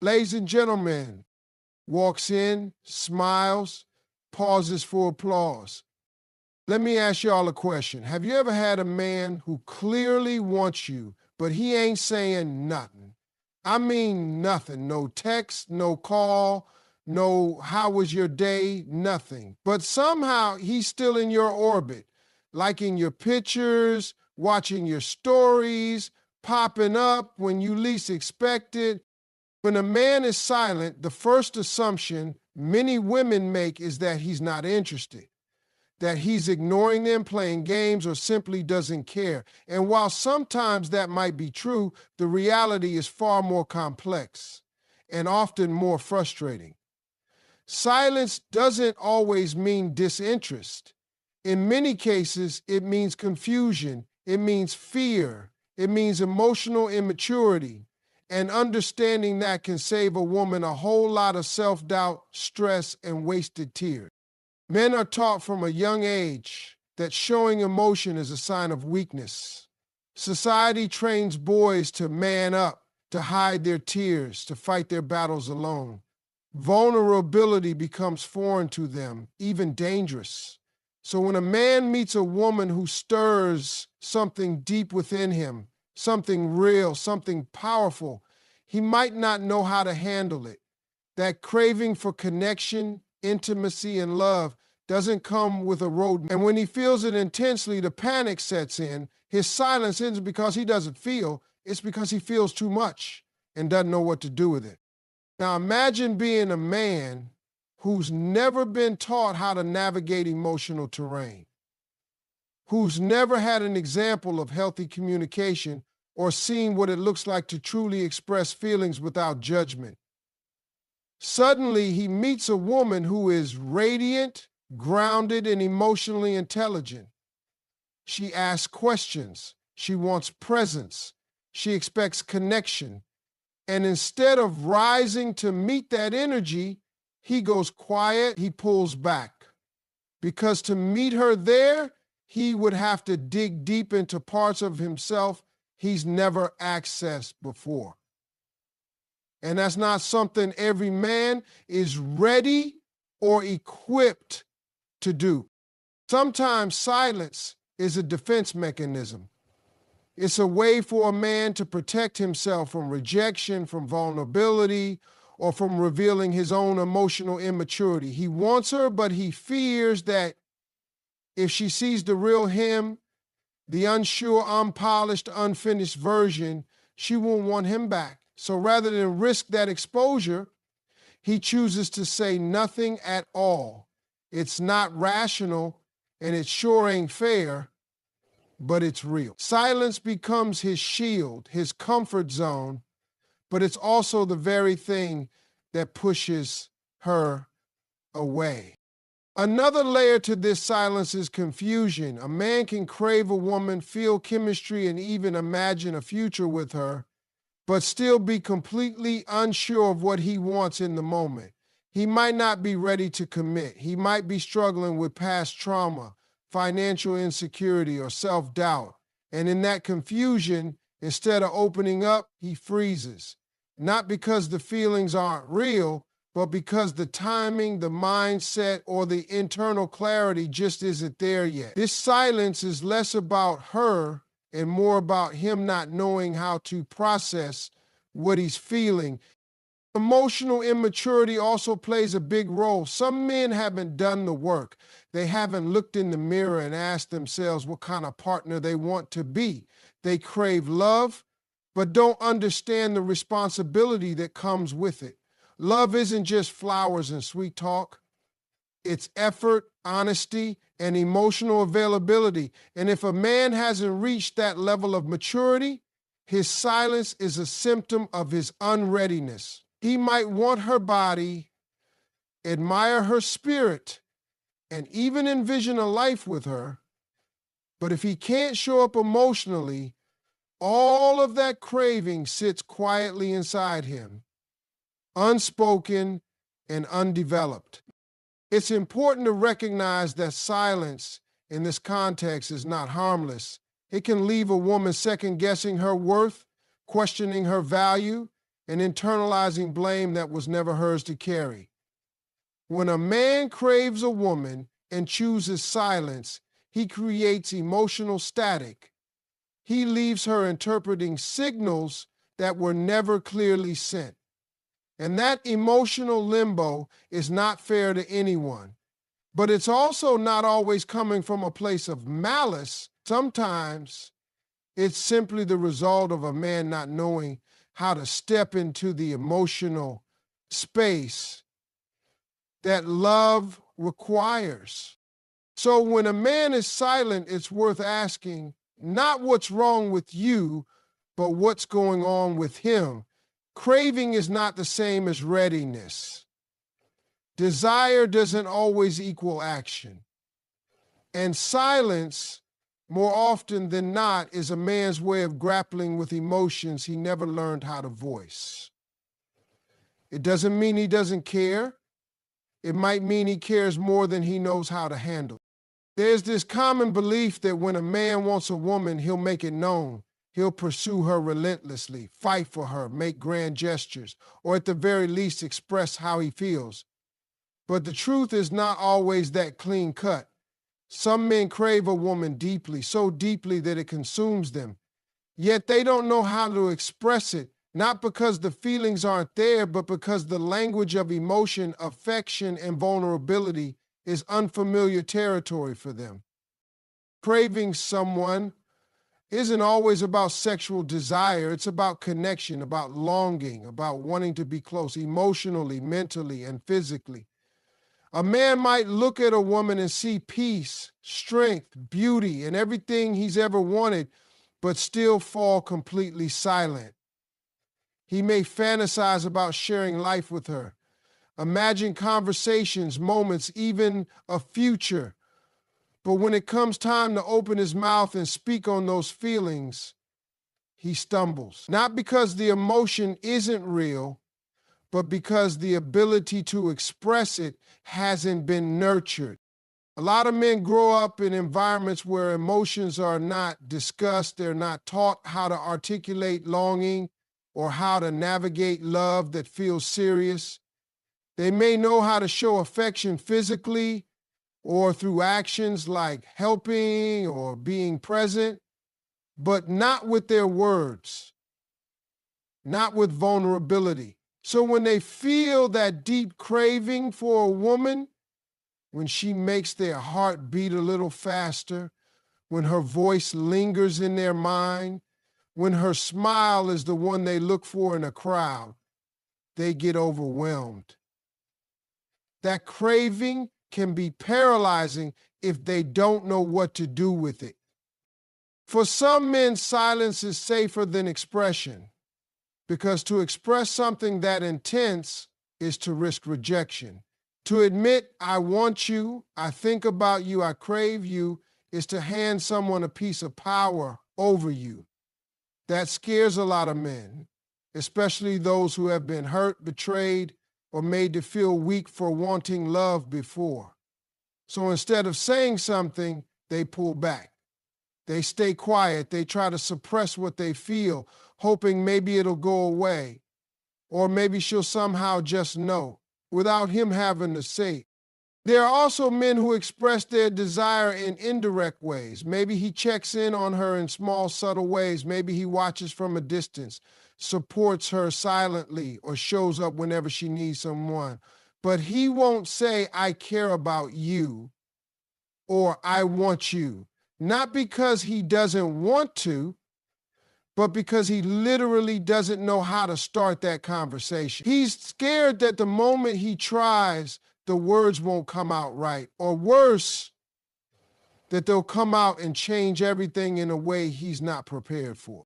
Ladies and gentlemen, walks in, smiles, pauses for applause. Let me ask y'all a question. Have you ever had a man who clearly wants you, but he ain't saying nothing? I mean nothing. No text, no call, no how was your day, nothing. But somehow he's still in your orbit, liking your pictures, watching your stories, popping up when you least expect it. When a man is silent, the first assumption many women make is that he's not interested, that he's ignoring them, playing games, or simply doesn't care. And while sometimes that might be true, the reality is far more complex and often more frustrating. Silence doesn't always mean disinterest. In many cases, it means confusion, it means fear, it means emotional immaturity. And understanding that can save a woman a whole lot of self-doubt, stress, and wasted tears. Men are taught from a young age that showing emotion is a sign of weakness. Society trains boys to man up, to hide their tears, to fight their battles alone. Vulnerability becomes foreign to them, even dangerous. So when a man meets a woman who stirs something deep within him, something real, something powerful, he might not know how to handle it. That craving for connection, intimacy, and love doesn't come with a roadmap. And when he feels it intensely, the panic sets in. His silence isn't because he doesn't feel, it's because he feels too much and doesn't know what to do with it. Now imagine being a man who's never been taught how to navigate emotional terrain, who's never had an example of healthy communication or seen what it looks like to truly express feelings without judgment. Suddenly, he meets a woman who is radiant, grounded, and emotionally intelligent. She asks questions. She wants presence. She expects connection. And instead of rising to meet that energy, he goes quiet, he pulls back. Because to meet her there, he would have to dig deep into parts of himself he's never accessed before. And that's not something every man is ready or equipped to do. Sometimes silence is a defense mechanism. It's a way for a man to protect himself from rejection, from vulnerability, or from revealing his own emotional immaturity. He wants her, but he fears that if she sees the real him, the unsure, unpolished, unfinished version, she won't want him back. So rather than risk that exposure, he chooses to say nothing at all. It's not rational, and it sure ain't fair, but it's real. Silence becomes his shield, his comfort zone, but it's also the very thing that pushes her away. Another layer to this silence is confusion. A man can crave a woman, feel chemistry, and even imagine a future with her, but still be completely unsure of what he wants in the moment. He might not be ready to commit. He might be struggling with past trauma, financial insecurity, or self-doubt. And in that confusion, instead of opening up, he freezes. Not because the feelings aren't real, but because the timing, the mindset, or the internal clarity just isn't there yet. This silence is less about her and more about him not knowing how to process what he's feeling. Emotional immaturity also plays a big role. Some men haven't done the work. They haven't looked in the mirror and asked themselves what kind of partner they want to be. They crave love, but don't understand the responsibility that comes with it. Love isn't just flowers and sweet talk. It's effort, honesty, and emotional availability. And if a man hasn't reached that level of maturity, his silence is a symptom of his unreadiness. He might want her body, admire her spirit, and even envision a life with her, but if he can't show up emotionally, all of that craving sits quietly inside him, unspoken and undeveloped. It's important to recognize that silence in this context is not harmless. It can leave a woman second-guessing her worth, questioning her value, and internalizing blame that was never hers to carry. When a man craves a woman and chooses silence, he creates emotional static. He leaves her interpreting signals that were never clearly sent. And that emotional limbo is not fair to anyone. But it's also not always coming from a place of malice. Sometimes it's simply the result of a man not knowing how to step into the emotional space that love requires. So when a man is silent, it's worth asking not what's wrong with you, but what's going on with him. Craving is not the same as readiness. Desire doesn't always equal action. And silence, more often than not, is a man's way of grappling with emotions he never learned how to voice. It doesn't mean he doesn't care. It might mean he cares more than he knows how to handle. There's this common belief that when a man wants a woman, he'll make it known. He'll pursue her relentlessly, fight for her, make grand gestures, or at the very least express how he feels. But the truth is not always that clean cut. Some men crave a woman deeply, so deeply that it consumes them. Yet they don't know how to express it, not because the feelings aren't there, but because the language of emotion, affection, and vulnerability is unfamiliar territory for them. Craving someone isn't always about sexual desire. It's about connection, about longing, about wanting to be close emotionally, mentally, and physically. A man might look at a woman and see peace, strength, beauty, and everything he's ever wanted, but still fall completely silent. He may fantasize about sharing life with her, imagine conversations, moments, even a future. But when it comes time to open his mouth and speak on those feelings, he stumbles. Not because the emotion isn't real, but because the ability to express it hasn't been nurtured. A lot of men grow up in environments where emotions are not discussed, they're not taught how to articulate longing or how to navigate love that feels serious. They may know how to show affection physically or through actions like helping or being present, but not with their words, not with vulnerability. So when they feel that deep craving for a woman, when she makes their heart beat a little faster, when her voice lingers in their mind, when her smile is the one they look for in a crowd, they get overwhelmed. That craving can be paralyzing if they don't know what to do with it. For some men, silence is safer than expression, because to express something that intense is to risk rejection. To admit, I want you, I think about you, I crave you, is to hand someone a piece of power over you. That scares a lot of men, especially those who have been hurt, betrayed, or made to feel weak for wanting love before. So instead of saying something, they pull back. They stay quiet. They try to suppress what they feel, hoping maybe it'll go away, or maybe she'll somehow just know, without him having to say it. There are also men who express their desire in indirect ways. Maybe he checks in on her in small, subtle ways. Maybe he watches from a distance, supports her silently, or shows up whenever she needs someone. But he won't say, I care about you, or I want you. Not because he doesn't want to, but because he literally doesn't know how to start that conversation. He's scared that the moment he tries, the words won't come out right, or worse, that they'll come out and change everything in a way he's not prepared for.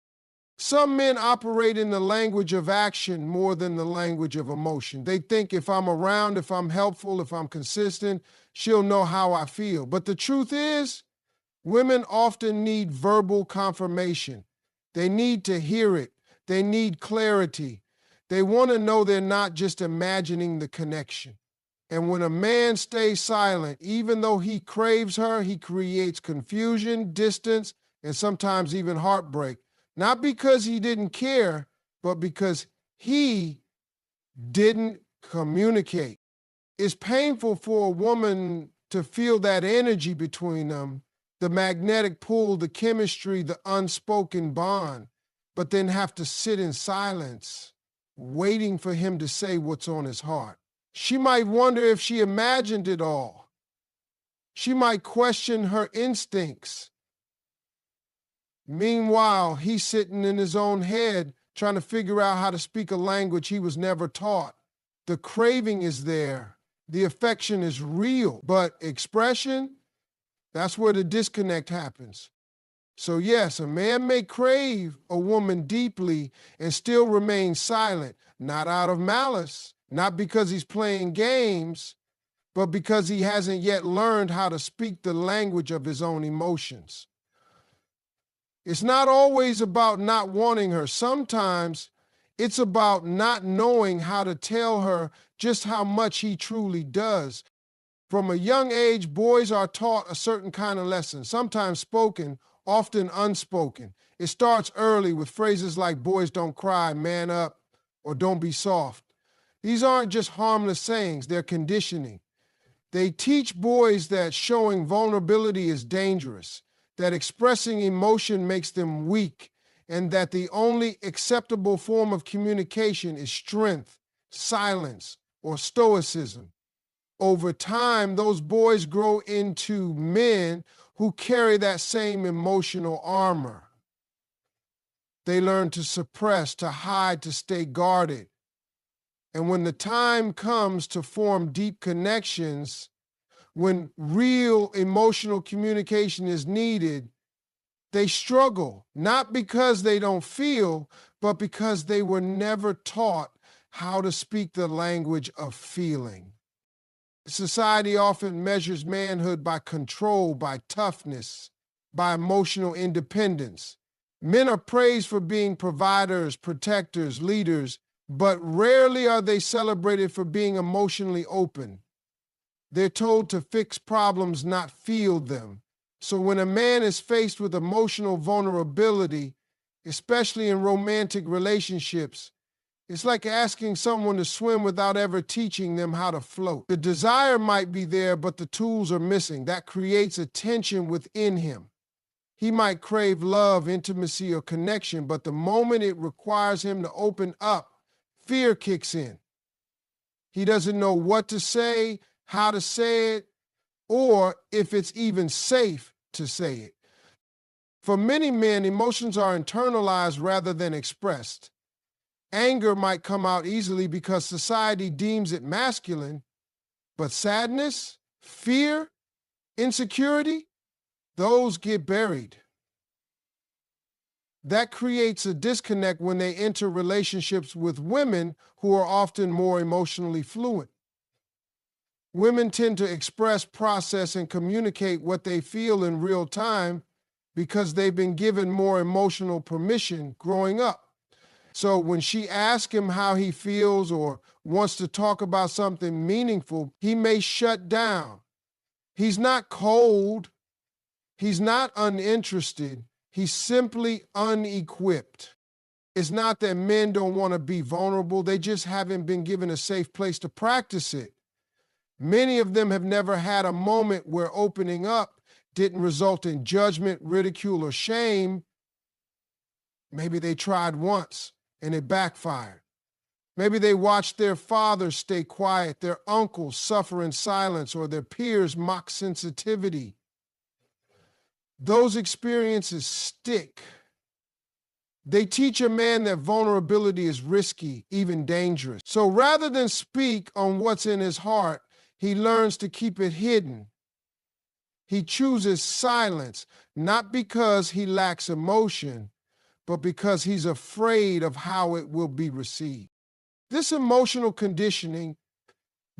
Some men operate in the language of action more than the language of emotion. They think if I'm around, if I'm helpful, if I'm consistent, she'll know how I feel. But the truth is, women often need verbal confirmation. They need to hear it. They need clarity. They want to know they're not just imagining the connection. And when a man stays silent, even though he craves her, he creates confusion, distance, and sometimes even heartbreak. Not because he didn't care, but because He didn't communicate. It's painful for a woman to feel that energy between them, the magnetic pull, the chemistry, the unspoken bond, but then have to sit in silence, waiting for him to say what's on his heart. She might wonder if she imagined it all. She might question her instincts. Meanwhile, he's sitting in his own head trying to figure out how to speak a language he was never taught. The craving is there. The affection is real, but expression, that's where the disconnect happens. So yes, a man may crave a woman deeply and still remain silent, not out of malice, not because he's playing games, but because he hasn't yet learned how to speak the language of his own emotions. It's not always about not wanting her. Sometimes it's about not knowing how to tell her just how much he truly does. From a young age, boys are taught a certain kind of lesson, sometimes spoken, often unspoken. It starts early with phrases like boys don't cry, man up, or don't be soft. These aren't just harmless sayings, they're conditioning. They teach boys that showing vulnerability is dangerous, that expressing emotion makes them weak, and that the only acceptable form of communication is strength, silence, or stoicism. Over time, those boys grow into men who carry that same emotional armor. They learn to suppress, to hide, to stay guarded. And when the time comes to form deep connections, when real emotional communication is needed, they struggle, not because they don't feel, but because they were never taught how to speak the language of feeling. Society often measures manhood by control, by toughness, by emotional independence. Men are praised for being providers, protectors, leaders, but rarely are they celebrated for being emotionally open. They're told to fix problems, not feel them. So when a man is faced with emotional vulnerability, especially in romantic relationships, it's like asking someone to swim without ever teaching them how to float. The desire might be there, but the tools are missing. That creates a tension within him. He might crave love, intimacy, or connection, but the moment it requires him to open up, fear kicks in. He doesn't know what to say, how to say it, or if it's even safe to say it. For many men, emotions are internalized rather than expressed. Anger might come out easily because society deems it masculine, but sadness, fear, insecurity, those get buried. That creates a disconnect when they enter relationships with women who are often more emotionally fluent. Women tend to express, process, and communicate what they feel in real time because they've been given more emotional permission growing up. So when she asks him how he feels or wants to talk about something meaningful, he may shut down. He's not cold. He's not uninterested. He's simply unequipped. It's not that men don't want to be vulnerable. They just haven't been given a safe place to practice it. Many of them have never had a moment where opening up didn't result in judgment, ridicule, or shame. Maybe they tried once and it backfired. Maybe they watched their fathers stay quiet, their uncles suffer in silence, or their peers mock sensitivity. Those experiences stick. They teach a man that vulnerability is risky, even dangerous. So rather than speak on what's in his heart, he learns to keep it hidden. He chooses silence, not because he lacks emotion, but because he's afraid of how it will be received. This emotional conditioning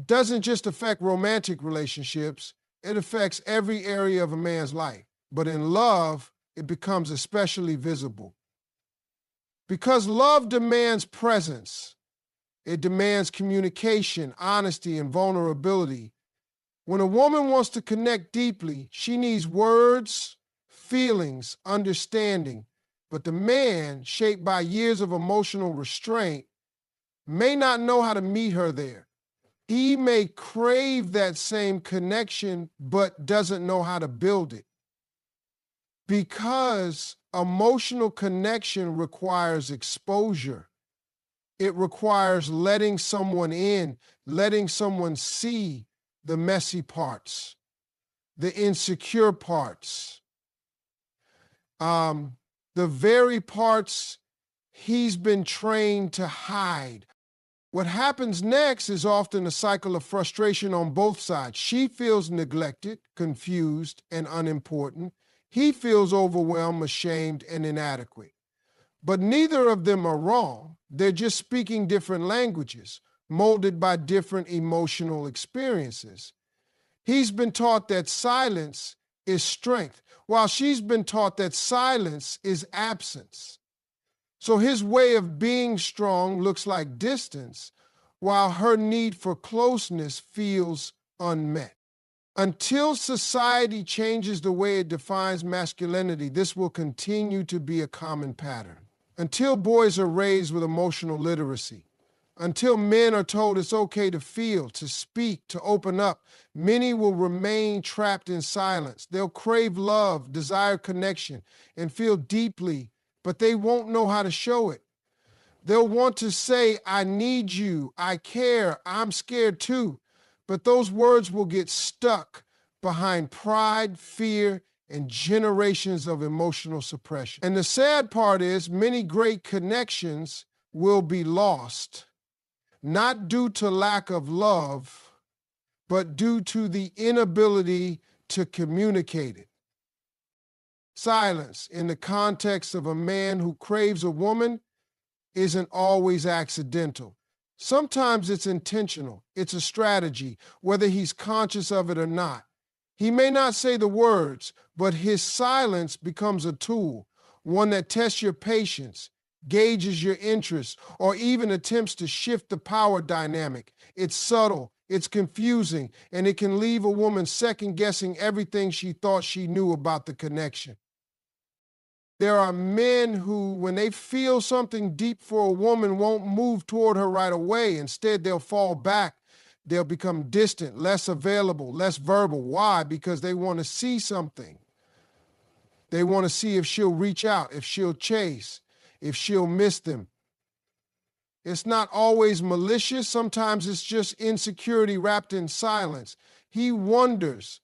doesn't just affect romantic relationships, it affects every area of a man's life. But in love, it becomes especially visible. Because love demands presence, it demands communication, honesty, and vulnerability. When a woman wants to connect deeply, she needs words, feelings, understanding. But the man, shaped by years of emotional restraint, may not know how to meet her there. He may crave that same connection, but doesn't know how to build it. Because emotional connection requires exposure. It requires letting someone in, letting someone see the messy parts, the insecure parts, the very parts he's been trained to hide. What happens next is often a cycle of frustration on both sides. She feels neglected, confused, and unimportant. He feels overwhelmed, ashamed, and inadequate. But neither of them are wrong. They're just speaking different languages, molded by different emotional experiences. He's been taught that silence is strength, while she's been taught that silence is absence. So his way of being strong looks like distance, while her need for closeness feels unmet. Until society changes the way it defines masculinity, this will continue to be a common pattern. Until boys are raised with emotional literacy, until men are told it's okay to feel, to speak, to open up, many will remain trapped in silence. They'll crave love, desire connection, and feel deeply, but they won't know how to show it. They'll want to say, I need you, I care, I'm scared too. But those words will get stuck behind pride, fear, and generations of emotional suppression. And the sad part is many great connections will be lost, not due to lack of love, but due to the inability to communicate it. Silence in the context of a man who craves a woman isn't always accidental. Sometimes it's intentional. It's a strategy, whether he's conscious of it or not. He may not say the words, but his silence becomes a tool, one that tests your patience, gauges your interest, or even attempts to shift the power dynamic. It's subtle, it's confusing, and it can leave a woman second-guessing everything she thought she knew about the connection. There are men who, when they feel something deep for a woman, won't move toward her right away. Instead, they'll fall back. They'll become distant, less available, less verbal. Why? Because they want to see something. They want to see if she'll reach out, if she'll chase, if she'll miss them. It's not always malicious. Sometimes it's just insecurity wrapped in silence. He wonders,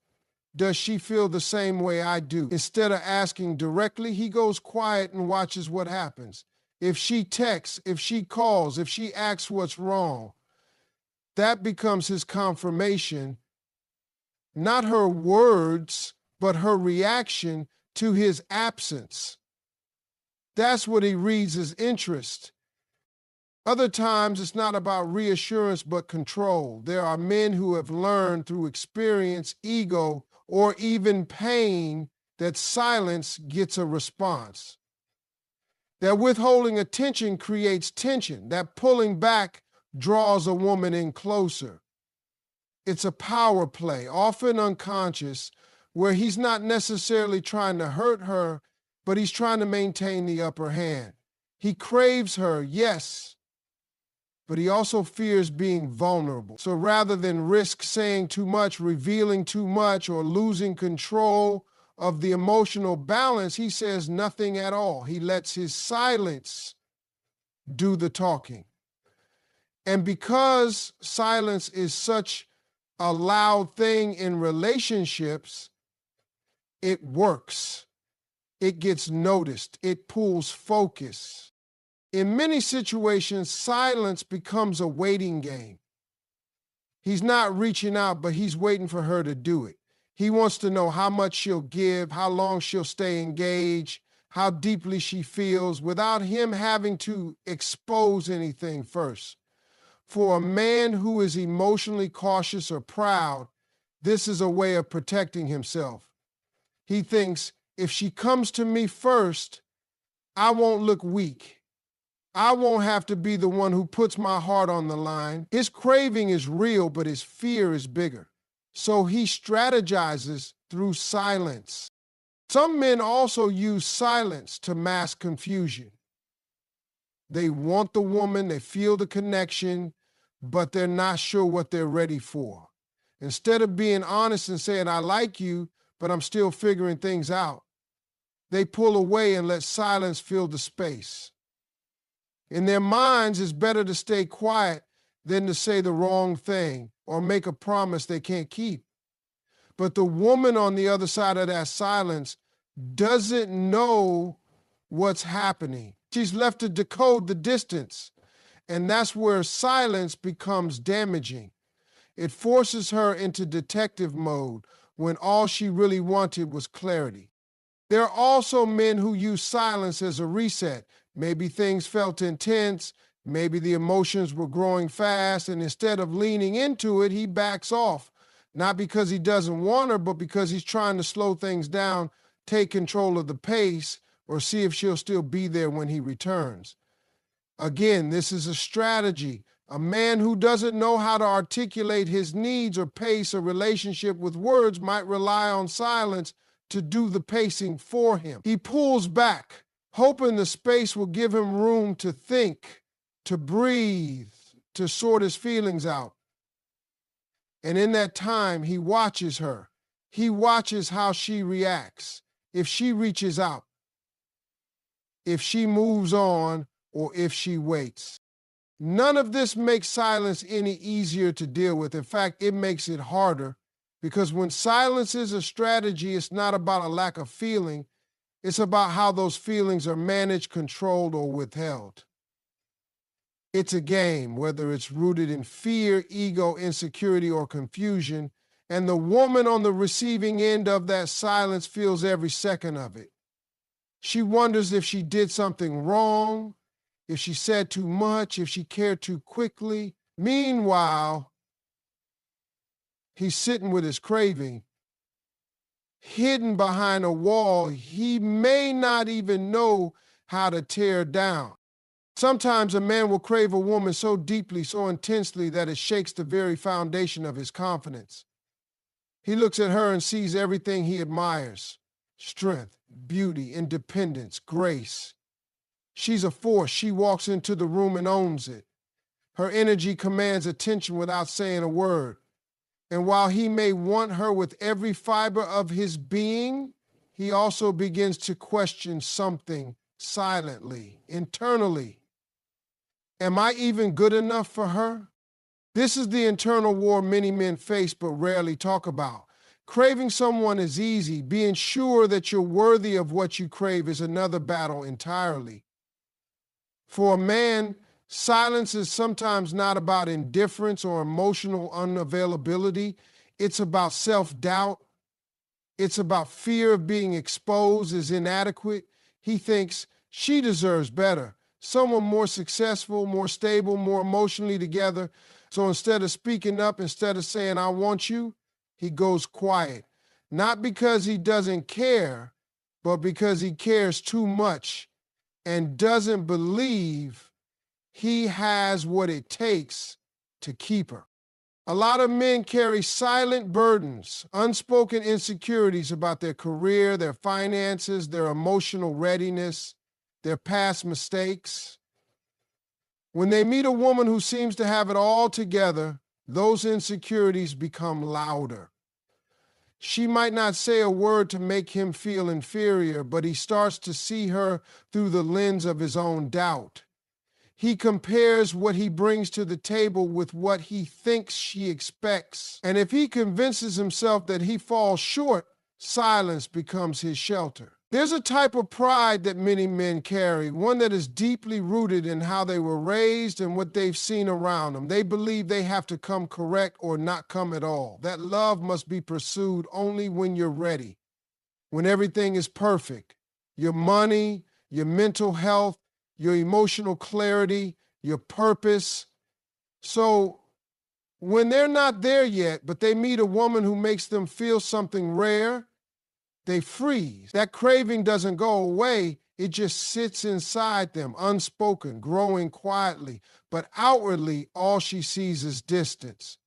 does she feel the same way I do? Instead of asking directly, he goes quiet and watches what happens. If she texts, if she calls, if she asks what's wrong, that becomes his confirmation, not her words, but her reaction to his absence. That's what he reads as interest. Other times, it's not about reassurance, but control. There are men who have learned through experience, ego, or even pain that silence gets a response. That withholding attention creates tension. That pulling back draws a woman in closer. It's a power play, often unconscious, where he's not necessarily trying to hurt her, but he's trying to maintain the upper hand. He craves her, yes, but he also fears being vulnerable. So rather than risk saying too much, revealing too much, or losing control of the emotional balance, he says nothing at all. He lets his silence do the talking. And because silence is such a loud thing in relationships, it works. It gets noticed. It pulls focus. In many situations, silence becomes a waiting game. He's not reaching out, but he's waiting for her to do it. He wants to know how much she'll give, how long she'll stay engaged, how deeply she feels, without him having to expose anything first. For a man who is emotionally cautious or proud, this is a way of protecting himself. He thinks, if she comes to me first, I won't look weak. I won't have to be the one who puts my heart on the line. His craving is real, but his fear is bigger. So he strategizes through silence. Some men also use silence to mask confusion. They want the woman, they feel the connection, but they're not sure what they're ready for. Instead of being honest and saying, I like you, but I'm still figuring things out, they pull away and let silence fill the space. In their minds, it's better to stay quiet than to say the wrong thing or make a promise they can't keep. But the woman on the other side of that silence doesn't know what's happening. She's left to decode the distance, and that's where silence becomes damaging. It forces her into detective mode when all she really wanted was clarity. There are also men who use silence as a reset. Maybe things felt intense, maybe the emotions were growing fast, and instead of leaning into it, he backs off. Not because he doesn't want her, but because he's trying to slow things down, take control of the pace, or see if she'll still be there when he returns. Again, this is a strategy. A man who doesn't know how to articulate his needs or pace a relationship with words might rely on silence to do the pacing for him. He pulls back, hoping the space will give him room to think, to breathe, to sort his feelings out. And in that time, he watches her. He watches how she reacts. If she reaches out, if she moves on, or if she waits. None of this makes silence any easier to deal with. In fact, it makes it harder, because when silence is a strategy, it's not about a lack of feeling. It's about how those feelings are managed, controlled, or withheld. It's a game, whether it's rooted in fear, ego, insecurity, or confusion, and the woman on the receiving end of that silence feels every second of it. She wonders if she did something wrong, if she said too much, if she cared too quickly. Meanwhile, he's sitting with his craving, hidden behind a wall he may not even know how to tear down. Sometimes a man will crave a woman so deeply, so intensely, that it shakes the very foundation of his confidence. He looks at her and sees everything he admires: strength, beauty, independence, grace. She's a force. She walks into the room and owns it. Her energy commands attention without saying a word. And while he may want her with every fiber of his being, he also begins to question something silently, internally. Am I even good enough for her? This is the internal war many men face but rarely talk about. Craving someone is easy. Being sure that you're worthy of what you crave is another battle entirely. For a man, silence is sometimes not about indifference or emotional unavailability. It's about self-doubt. It's about fear of being exposed as inadequate. He thinks she deserves better, someone more successful, more stable, more emotionally together. So instead of speaking up, instead of saying, I want you, he goes quiet. Not because he doesn't care, but because he cares too much and doesn't believe he has what it takes to keep her. A lot of men carry silent burdens, unspoken insecurities about their career, their finances, their emotional readiness, their past mistakes. When they meet a woman who seems to have it all together, those insecurities become louder. She might not say a word to make him feel inferior, but he starts to see her through the lens of his own doubt. He compares what he brings to the table with what he thinks she expects. And if he convinces himself that he falls short, silence becomes his shelter. There's a type of pride that many men carry, one that is deeply rooted in how they were raised and what they've seen around them. They believe they have to come correct or not come at all. That love must be pursued only when you're ready, when everything is perfect. Your money, your mental health, your emotional clarity, your purpose. So when they're not there yet, but they meet a woman who makes them feel something rare, they freeze. That craving doesn't go away. It just sits inside them, unspoken, growing quietly. But outwardly, all she sees is distance.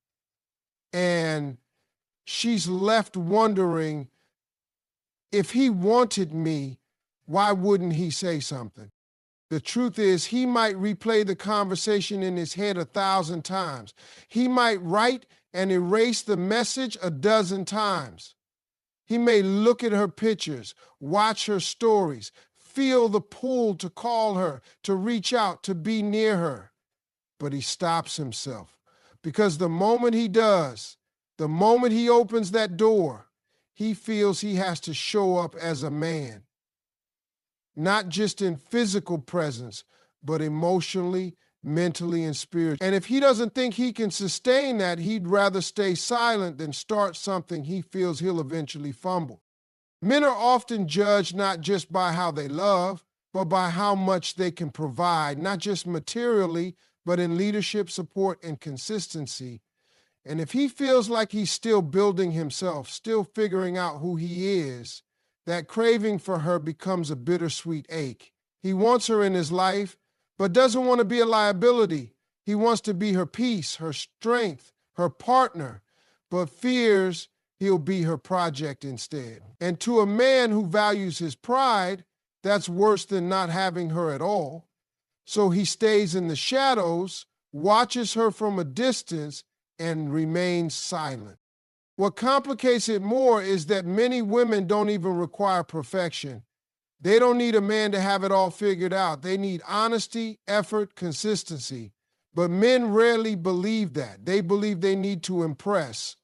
And she's left wondering, if he wanted me, why wouldn't he say something? The truth is, he might replay the conversation in his head 1,000 times. He might write and erase the message a dozen times. He may look at her pictures, watch her stories, feel the pull to call her, to reach out, to be near her. But he stops himself because the moment he does, the moment he opens that door, he feels he has to show up as a man. Not just in physical presence, but emotionally, mentally, and spiritually. And if he doesn't think he can sustain that, he'd rather stay silent than start something he feels he'll eventually fumble. Men are often judged not just by how they love, but by how much they can provide, not just materially, but in leadership, support, and consistency. And if he feels like he's still building himself, still figuring out who he is, that craving for her becomes a bittersweet ache. He wants her in his life, but doesn't want to be a liability. He wants to be her peace, her strength, her partner, but fears he'll be her project instead. And to a man who values his pride, that's worse than not having her at all. So he stays in the shadows, watches her from a distance, and remains silent. What complicates it more is that many women don't even require perfection. They don't need a man to have it all figured out. They need honesty, effort, consistency. But men rarely believe that. They believe they need to impress,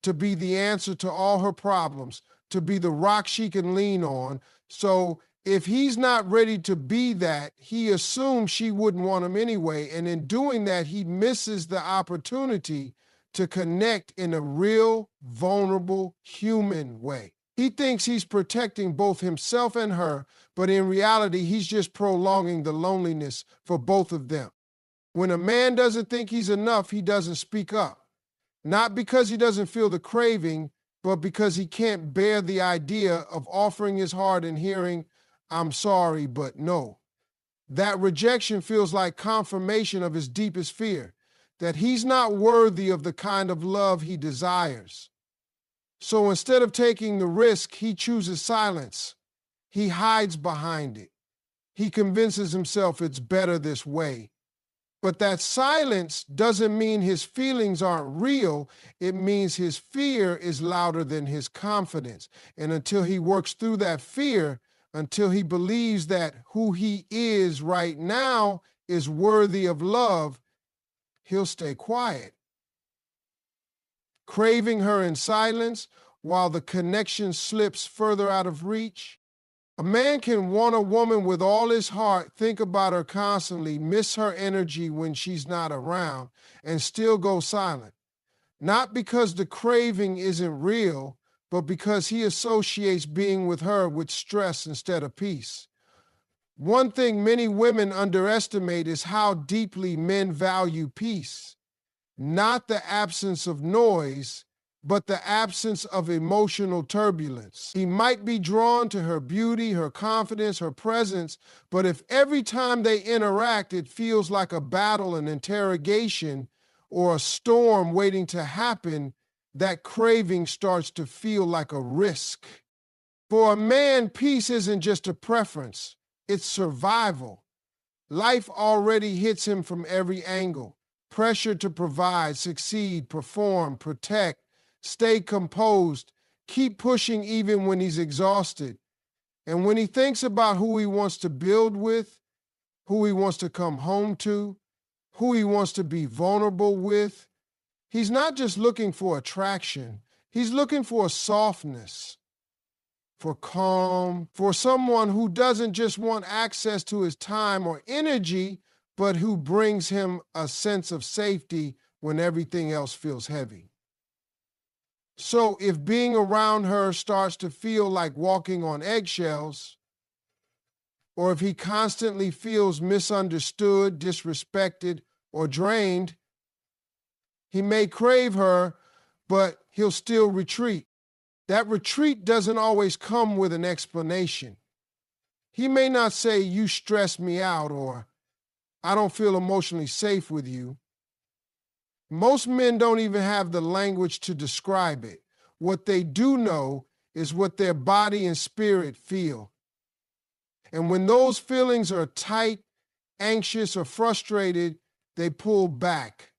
to be the answer to all her problems, to be the rock she can lean on. So if he's not ready to be that, he assumes she wouldn't want him anyway. And in doing that, he misses the opportunity to connect in a real, vulnerable, human way. He thinks he's protecting both himself and her, but in reality, he's just prolonging the loneliness for both of them. When a man doesn't think he's enough, he doesn't speak up. Not because he doesn't feel the craving, but because he can't bear the idea of offering his heart and hearing, "I'm sorry, but no." That rejection feels like confirmation of his deepest fear, that he's not worthy of the kind of love he desires. So instead of taking the risk, he chooses silence. He hides behind it. He convinces himself it's better this way. But that silence doesn't mean his feelings aren't real. It means his fear is louder than his confidence. And until he works through that fear, until he believes that who he is right now is worthy of love, he'll stay quiet, craving her in silence while the connection slips further out of reach. A man can want a woman with all his heart, think about her constantly, miss her energy when she's not around, and still go silent. Not because the craving isn't real, but because he associates being with her with stress instead of peace. One thing many women underestimate is how deeply men value peace. Not the absence of noise, but the absence of emotional turbulence. He might be drawn to her beauty, her confidence, her presence, but if every time they interact it feels like a battle, an interrogation, or a storm waiting to happen, that craving starts to feel like a risk. For a man, peace isn't just a preference, it's survival. Life already hits him from every angle. Pressure to provide, succeed, perform, protect, stay composed, keep pushing even when he's exhausted. And when he thinks about who he wants to build with, who he wants to come home to, who he wants to be vulnerable with, he's not just looking for attraction, he's looking for softness, for calm, for someone who doesn't just want access to his time or energy, but who brings him a sense of safety when everything else feels heavy. So if being around her starts to feel like walking on eggshells, or if he constantly feels misunderstood, disrespected, or drained, he may crave her, but he'll still retreat. That retreat doesn't always come with an explanation. He may not say, "You stress me out," or "I don't feel emotionally safe with you." Most men don't even have the language to describe it. What they do know is what their body and spirit feel. And when those feelings are tight, anxious, or frustrated, they pull back.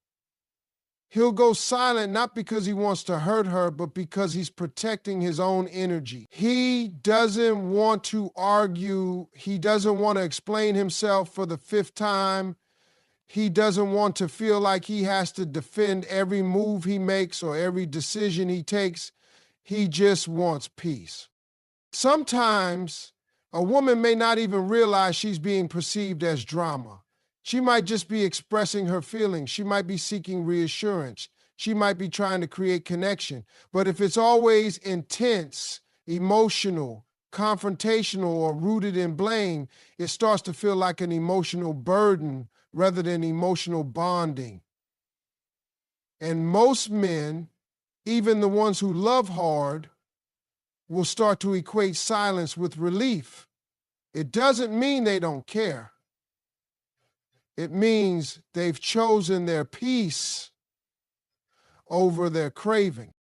He'll go silent not because he wants to hurt her, but because he's protecting his own energy. He doesn't want to argue. He doesn't want to explain himself for the fifth time. He doesn't want to feel like he has to defend every move he makes or every decision he takes. He just wants peace. Sometimes a woman may not even realize she's being perceived as drama. She might just be expressing her feelings. She might be seeking reassurance. She might be trying to create connection. But if it's always intense, emotional, confrontational, or rooted in blame, it starts to feel like an emotional burden rather than emotional bonding. And most men, even the ones who love hard, will start to equate silence with relief. It doesn't mean they don't care. It means they've chosen their peace over their craving.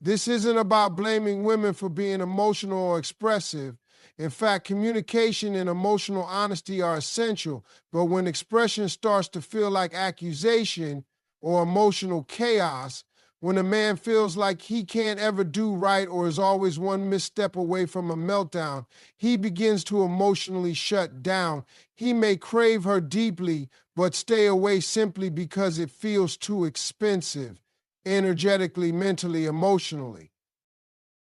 This isn't about blaming women for being emotional or expressive. In fact, communication and emotional honesty are essential, but when expression starts to feel like accusation or emotional chaos, when a man feels like he can't ever do right or is always one misstep away from a meltdown, he begins to emotionally shut down. He may crave her deeply, but stay away simply because it feels too expensive, energetically, mentally, emotionally.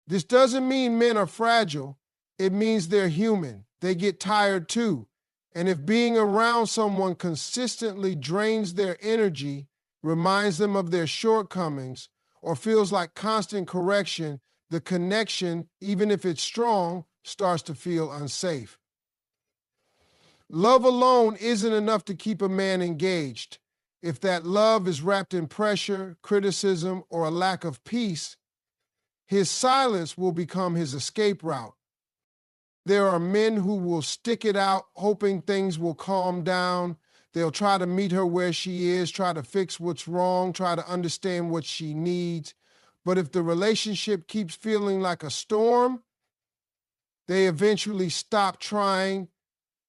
This doesn't mean men are fragile. It means they're human. They get tired too. And if being around someone consistently drains their energy, reminds them of their shortcomings, or feels like constant correction, the connection, even if it's strong, starts to feel unsafe. Love alone isn't enough to keep a man engaged. If that love is wrapped in pressure, criticism, or a lack of peace, his silence will become his escape route. There are men who will stick it out, hoping things will calm down. They'll try to meet her where she is, try to fix what's wrong, try to understand what she needs. But if the relationship keeps feeling like a storm, they eventually stop trying.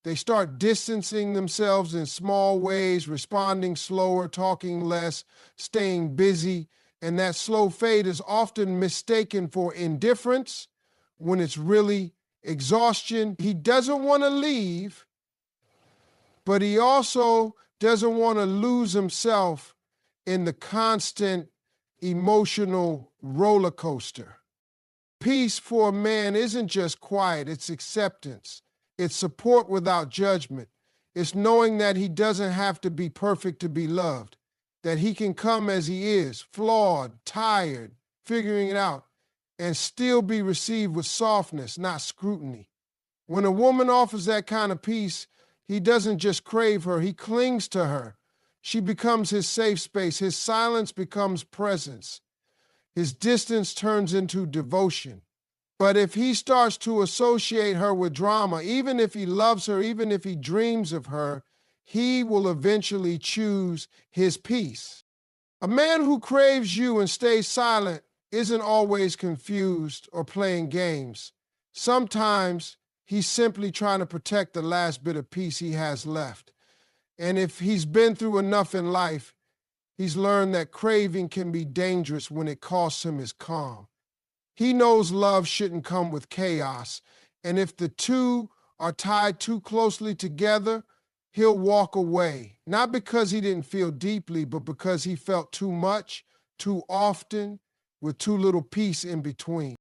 They start distancing themselves in small ways, responding slower, talking less, staying busy. And that slow fade is often mistaken for indifference when it's really exhaustion. He doesn't want to leave, but he also doesn't want to lose himself in the constant emotional roller coaster. Peace for a man isn't just quiet, it's acceptance. It's support without judgment. It's knowing that he doesn't have to be perfect to be loved, that he can come as he is, flawed, tired, figuring it out, and still be received with softness, not scrutiny. When a woman offers that kind of peace, he doesn't just crave her, he clings to her. She becomes his safe space. His silence becomes presence. His distance turns into devotion. But if he starts to associate her with drama, even if he loves her, even if he dreams of her, he will eventually choose his peace. A man who craves you and stays silent isn't always confused or playing games. Sometimes he's simply trying to protect the last bit of peace he has left. And if he's been through enough in life, he's learned that craving can be dangerous when it costs him his calm. He knows love shouldn't come with chaos, and if the two are tied too closely together, he'll walk away, not because he didn't feel deeply, but because he felt too much, too often, with too little peace in between.